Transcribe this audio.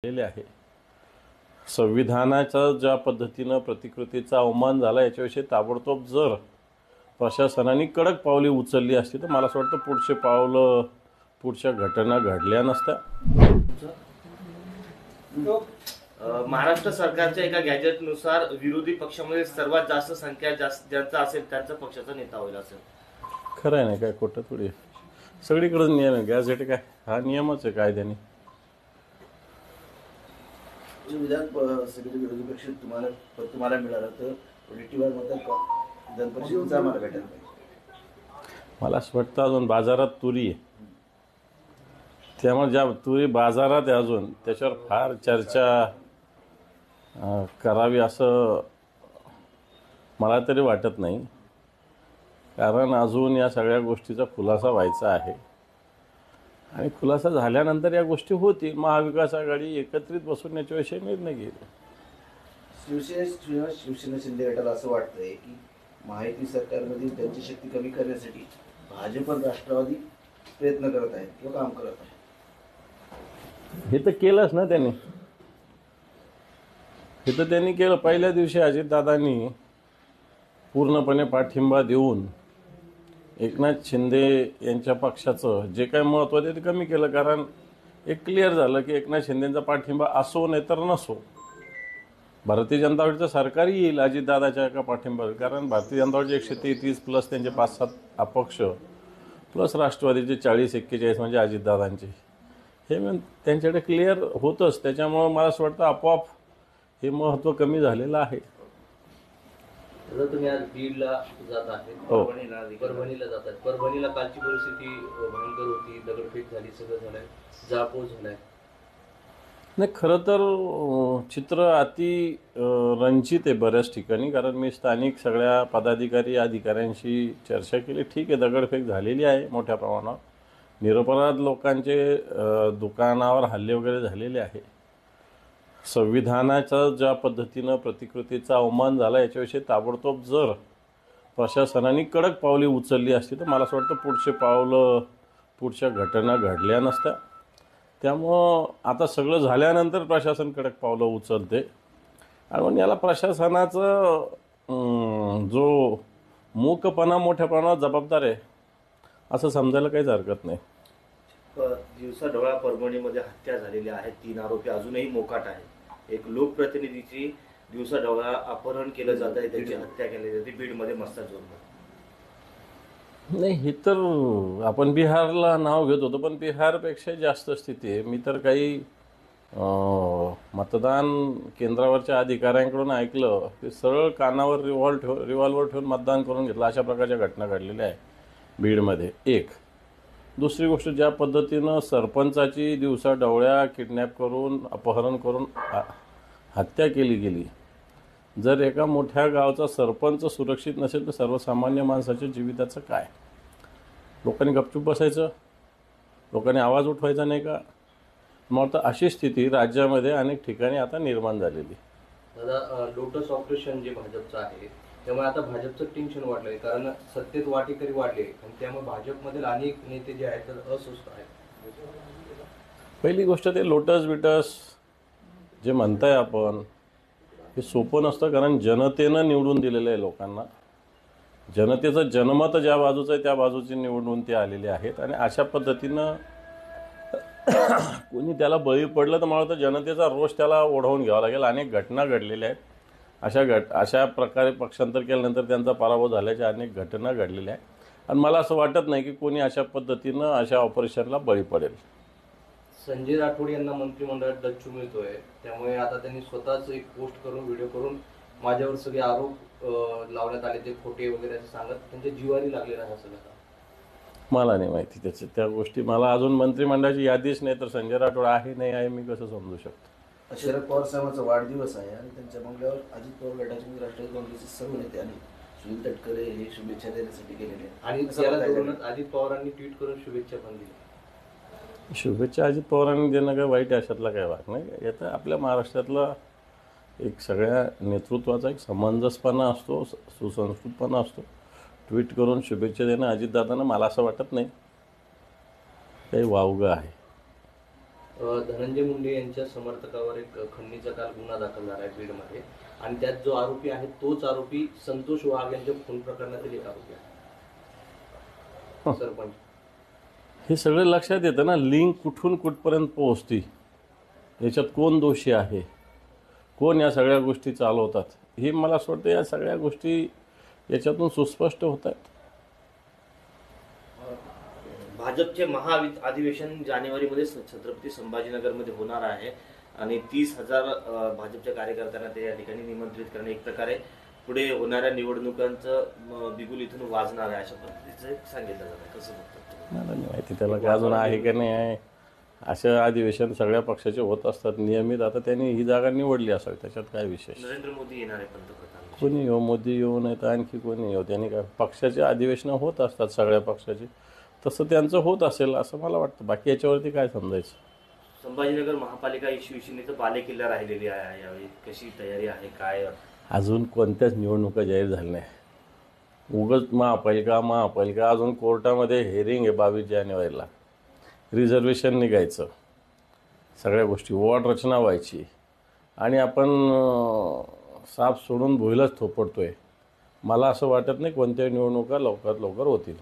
केलेले आहे. संविधानाचा ज्या पद्धतीनं प्रतिकृतीचा अवमान झाला याच्याविषयी ताबडतोब जर प्रशासनाने कडक पावले उचलली असती तर मला असं वाटतं पुढच्या घटना घडल्या नसत्या. महाराष्ट्र सरकारच्या एका गॅजेटनुसार विरोधी पक्षामध्ये सर्वात जास्त संख्या ज्यांचा असेल त्यांचा पक्षाचा नेता होईल असेल. खरं आहे नाही काय, खोटं थोडी. सगळीकडे नियम आहे. गॅजेट काय हा नियमच आहे कायद्याने. विधानसभेचे विरोधी पक्ष तुम्हाला मिळालं तर रिटीवर विधान परिषदेचा आम्हाला भेटायला पाहिजे. मला असं वाटतं अजून बाजारात तुरी आहे, त्यामुळे ज्या तुरी बाजारात आहे अजून त्याच्यावर फार चर्चा करावी असं मला तरी वाटत नाही. कारण अजून या सगळ्या गोष्टीचा खुलासा व्हायचा आहे आणि खुलासा झाल्यानंतर या गोष्टी होतील. महाविकास आघाडी एकत्रित बसून याच्याविषयी निर्णय घेईल. शिवसेना शिंदे गटाला असं वाटतंय की महायुती सरकारमधील त्यांची शक्ती कमी करण्यासाठी भाजप आणि राष्ट्रवादी प्रयत्न करत आहेत किंवा काम करत आहेत. हे तर केलंच ना त्यांनी. हे तर त्यांनी केलं. पहिल्या दिवशी अजितदादांनी पूर्णपणे पाठिंबा देऊन एकनाथ शिंदे यांच्या पक्षाचं जे काही महत्त्व आहे ते कमी केलं. कारण एक क्लिअर झालं की एकनाथ शिंदेंचा पाठिंबा असो नाही तर नसो, भारतीय जनता पार्टीचं सरकार येईल अजितदादाच्या एका पाठिंबा. कारण भारतीय जनता पार्टी 133 प्लस त्यांचे 5-7 अपक्ष प्लस राष्ट्रवादीचे 40-41 म्हणजे अजितदादांचे, हे त्यांच्याकडे क्लिअर होतंच. त्याच्यामुळं मला असं वाटतं आपोआप हे महत्त्व कमी झालेलं आहे. तुम्ही आज बीडला जात आहे, परभणीला जात आहे. परभणीला कालची परिस्थिती भयंकर होती, दगडफेक झाली, सगळं झालंय, जाळपोळ झालाय. नाही, खरं तर चित्र अति रंजित आहे बऱ्याच ठिकाणी. कारण मी स्थानिक सगळ्या पदाधिकारी अधिकाऱ्यांशी चर्चा केली. ठीक आहे, दगडफेक झालेली आहे मोठ्या प्रमाणावर. निरपराध लोकांचे दुकानावर हल्ले वगैरे झालेले आहे. संविधानाचा ज्या पद्धतीनं प्रतिकृतीचा अवमान झाला याच्याविषयी ताबडतोब जर प्रशासनाने कडक पावले उचलली असती तर मला असं वाटतं पुढच्या घटना घडल्या नसत्या. त्यामुळं आता सगळं झाल्यानंतर प्रशासन कडक पावलं उचलते आणि म्हणून याला प्रशासनाचं जो मूकपणा मोठ्या प्रमाणात जबाबदार आहे असं समजायला काहीच हरकत नाही. दिवसाढवळ्या परभणीमध्ये हत्या झालेली आहे. 3 आरोपी अजूनही मोकाट आहे. एक लोकप्रतिनिधीची दिवसाढवळ्या अपहरण केलं जात आहे, त्याची हत्या केली जाते बीडमध्ये मस्ताजोरमध्ये. नाही, हे तर आपण बिहारला नाव घेत होतो, पण बिहारपेक्षा जास्त स्थिती आहे. मी तर काही मतदान केंद्रावरच्या अधिकाऱ्यांकडून ऐकलं की सरळ कानावर रिव्हॉल्वर ठेवून मतदान करून घेतलं. अशा प्रकारच्या घटना घडलेल्या आहे बीडमध्ये. एक दुसरी गोष्ट, ज्या पद्धतीनं सरपंचाची दिवसाढवळ्या किडनॅप करून अपहरण करून हत्या केली गेली. जर एका मोठ्या गावचा सरपंच सुरक्षित नसेल तर सर्वसामान्य माणसाच्या जीविताचं काय? लोकांनी गपचूप बसायचं? लोकांनी आवाज उठवायचा नाही का? मग तर अशी स्थिती राज्यामध्ये अनेक ठिकाणी आता निर्माण झालेली. दादा, लोटस ऑपरेशन जे भाजपचं आहे त्यामुळे आता भाजपचं टेन्शन वाढलंय. कारण सत्तेत वाटेकरी वाढले आणि त्यामुळे भाजपमधील अनेक नेते जे आहेत तर अस्वस्थ आहेत. पहिली गोष्ट, ते लोटस बिटस जे म्हणताय आपण हे सोपं नसतं. कारण जनतेनं निवडून दिलेलं आहे लोकांना. जनतेचं जनमत ज्या बाजूचं आहे त्या बाजूचे निवडून ते आलेले आहेत आणि अशा पद्धतीनं कोणी त्याला बळी पडलं तर मला वाटतं जनतेचा रोष त्याला ओढवून घ्यावा लागेल. अनेक घटना घडलेल्या आहेत. अशा प्रकारे पक्षांतर केल्यानंतर त्यांचा पराभव झाल्याच्या अनेक घटना घडलेल्या आहेत आणि मला असं वाटत नाही की कोणी अशा पद्धतीनं अशा ऑपरेशनला बळी पडेल. संजय राठोड यांना मंत्रिमंडळात डच्चू मिळतोय, त्यामुळे आता त्यांनी स्वतःच एक पोस्ट करून व्हिडिओ करून माझ्यावर सगळे आरोप लावण्यात आले ते खोटे वगैरे असं सांगत त्यांच्या जीवारी लागलेला आहे असं. मला नाही माहिती त्या गोष्टी. मला अजून मंत्रिमंडळाची यादीच नाही, तर संजय राठोड आहे नाही आहे मी कसं समजू शकतो? शरद पवार साहेबांचा वाढदिवस आहे आणि त्यांच्या बंगल्यावर अजित पवार गटाचे राष्ट्रवादी काँग्रेसचे सर्व नेते आणि सुनील तटकरे हे शुभेच्छा देण्यासाठी गेलेले आहेत. आणि त्याला धरूनच अजित पवारांनी ट्विट करून शुभेच्छा पण दिल्या. शुभेच्छा अजित पवारांनी देणं काय वाईट अशातला काय भाग नाही. यात आपल्या महाराष्ट्रातला एक सगळ्या नेतृत्वाचा एक समंजसपणा असतो, सुसंस्कृतपणा असतो. ट्विट करून शुभेच्छा देणं अजितदादांना मला असं वाटत नाही काही वावगं आहे. धनंजय मुंडे यांच्या समर्थकावर एक खंडणीचा काल गुन्हा दाखल झाला आहे बीडमध्ये, आणि त्यात जो आरोपी आहे तोच आरोपी संतोष वाघ यांच्या खून प्रकरणातील एक आरोपी आहे. सरपंच हे सगळं लक्षात येतं ना, लिंक कुठून कुठपर्यंत पोहोचती, याच्यात कोण दोषी आहे, कोण या सगळ्या गोष्टी चालवतात, हे मला असं वाटतं या सगळ्या गोष्टी याच्यातून सुस्पष्ट होत आहेत. भाजपचे अधिवेशन जानेवारीमध्ये छत्रपती संभाजीनगरमध्ये होणार आहे आणि 30,000 भाजपच्या कार्यकर्त्यांना ते या ठिकाणी निमंत्रित करणे, एक प्रकारे पुढे होणाऱ्या निवडणुकांचं बिगुल इथून वाजणार आहे अशा पद्धतीचं सांगितलं जातं. कसं बघतात? मला नाही माहिती त्याला काय अजून आहे की नाही आहे. अशा अधिवेशन सगळ्या पक्षाचे होत असतात नियमित. आता त्यांनी ही जागा निवडली असावी, त्याच्यात काय विशेष. नरेंद्र मोदी येणार आहे पंतप्रधान. कोणी येऊ, मोदी येऊ नाही तर आणखी कोणी येऊ, त्यांनी काय, पक्षाचे अधिवेशनं होत असतात सगळ्या पक्षाचे, तसं त्यांचं होत असेल असं मला वाटतं. बाकी याच्यावरती काय समजायचं. संभाजीनगर महापालिका शिवसेनेचं बालेकिल्ला राहिलेली आहे, यावेळी कशी तयारी आहे काय? अजून कोणत्याच निवडणुका जाहीर झाल्या नाही. उगाच महापालिका अजून कोर्टामध्ये हेरिंग आहे 22 जानेवारीला. रिझर्वेशन निघायचं, सगळ्या गोष्टी, वॉर्ड रचना व्हायची, आणि आपण साप सोडून भुईलाच थोपडतोय. मला असं वाटत नाही कोणत्याही निवडणुका लवकरात लवकर होतील.